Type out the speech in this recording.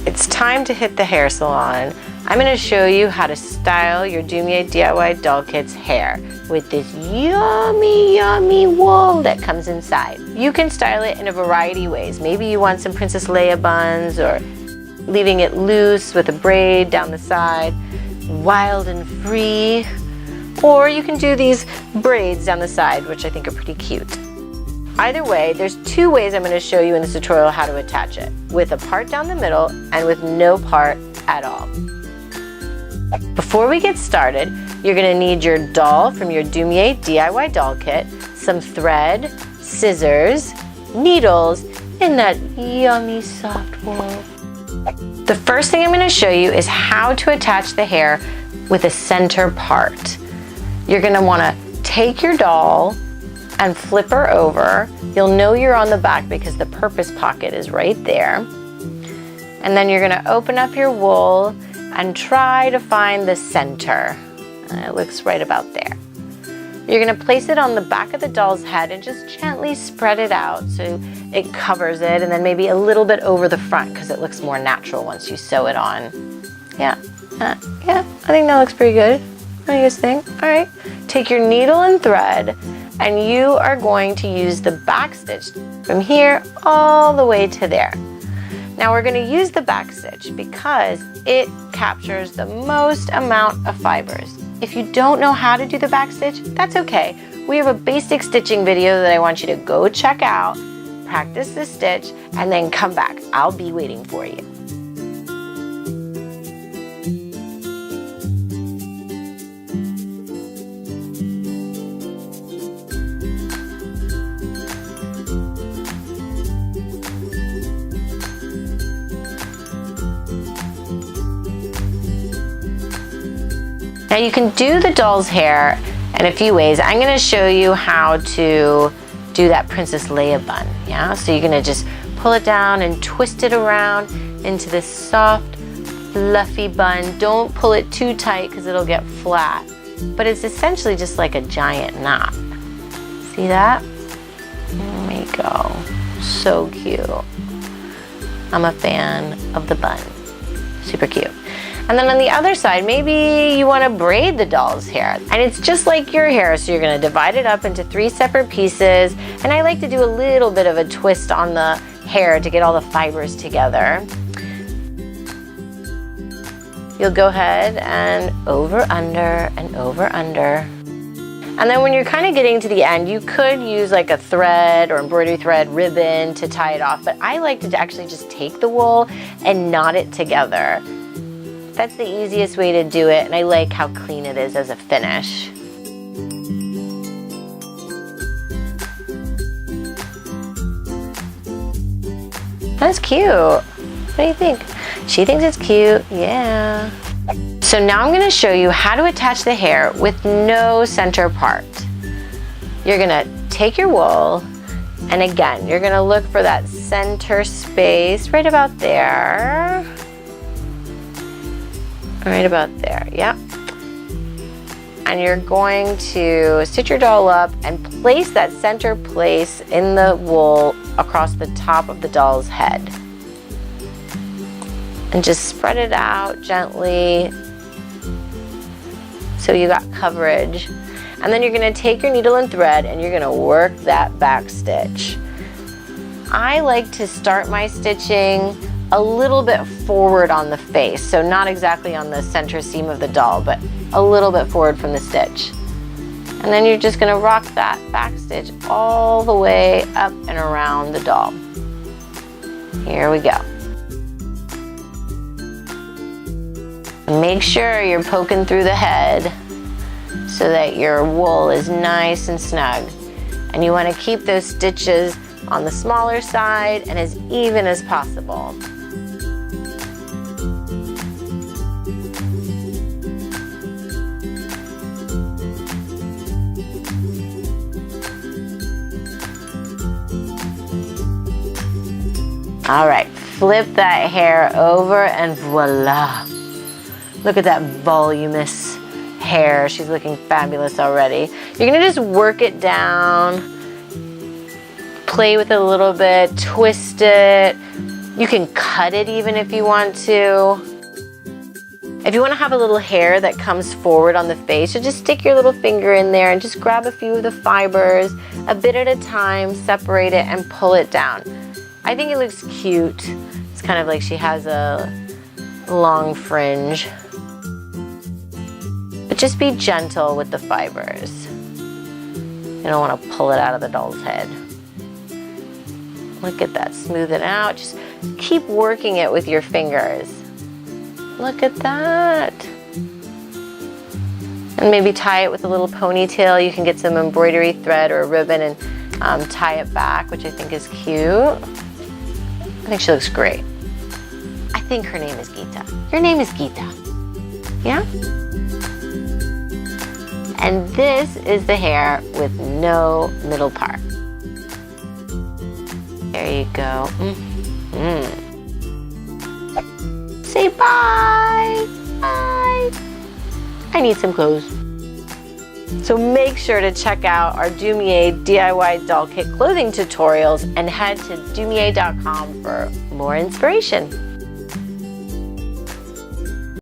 it's time to hit the hair salon. I'm going to show you how to style your Dumyé DIY Doll Kit's hair with this yummy, yummy wool that comes inside. You can style it in a variety of ways. Maybe you want some Princess Leia buns, or leaving it loose with a braid down the side, wild and free. Or you can do these braids down the side, which I think are pretty cute. Either way, there's two ways I'm going to show you in this tutorial how to attach it, with a part down the middle and with no part at all. Before we get started, you're going to need your doll from your Dumyé DIY Doll Kit, some thread, scissors, needles, and that yummy soft wool. The first thing I'm going to show you is how to attach the hair with a center part. You're going to want to take your doll and flip her over. You'll know you're on the back because the purpose pocket is right there. And then you're going to open up your wool and try to find the center. It looks right about there. You're going to place it on the back of the doll's head and just gently spread it out so it covers it, and then maybe a little bit over the front because it looks more natural once you sew it on. Yeah, I think that looks pretty good. What do you guys think? All right, take your needle and thread, and you are going to use the back stitch from here all the way to there. Now we're going to use the back stitch because it captures the most amount of fibers. If you don't know how to do the back stitch, that's okay. We have a basic stitching video that I want you to go check out, practice the stitch, and then come back. I'll be waiting for you. Now you can do the doll's hair in a few ways. I'm going to show you how to do that Princess Leia bun. Yeah, so you're going to just pull it down and twist it around into this soft, fluffy bun. Don't pull it too tight because it'll get flat. But it's essentially just like a giant knot. See that? There we go. So cute. I'm a fan of the bun. Super cute. And then on the other side, maybe you want to braid the doll's hair. And it's just like your hair, so you're going to divide it up into 3 separate pieces. And I like to do a little bit of a twist on the hair to get all the fibers together. You'll go ahead and over, under, and over, under. And then when you're kind of getting to the end, you could use like a thread or embroidery thread ribbon to tie it off. But I like to actually just take the wool and knot it together. That's the easiest way to do it, and I like how clean it is as a finish. That's cute. What do you think? She thinks it's cute, yeah. So now I'm gonna show you how to attach the hair with no center part. You're gonna take your wool, and again, you're gonna look for that center space right about there. Right about there, yeah. And you're going to stitch your doll up and place that center place in the wool across the top of the doll's head. And just spread it out gently so you got coverage. And then you're gonna take your needle and thread and you're gonna work that back stitch. I like to start my stitching a little bit forward on the face, so not exactly on the center seam of the doll, but a little bit forward from the stitch. And then you're just going to rock that back stitch all the way up and around the doll. Here we go. Make sure you're poking through the head so that your wool is nice and snug. And you want to keep those stitches on the smaller side and as even as possible. All right, flip that hair over and voila. Look at that voluminous hair. She's looking fabulous already. You're gonna just work it down, play with it a little bit, twist it, You can cut it even if you want to. If you want to have a little hair that comes forward on the face, you just stick your little finger in there and just grab a few of the fibers, a bit at a time, separate it and pull it down. I think it looks cute. It's kind of like she has a long fringe. But just be gentle with the fibers. You don't want to pull it out of the doll's head. Look at that, smooth it out. Just keep working it with your fingers. Look at that. And maybe tie it with a little ponytail. You can get some embroidery thread or a ribbon and tie it back, which I think is cute. I think she looks great. I think her name is Gita. Your name is Gita. Yeah? And this is the hair with no middle part. There you go. Say bye. Bye. I need some clothes. So make sure to check out our Dumyé DIY Doll Kit clothing tutorials and head to dumyé.com for more inspiration.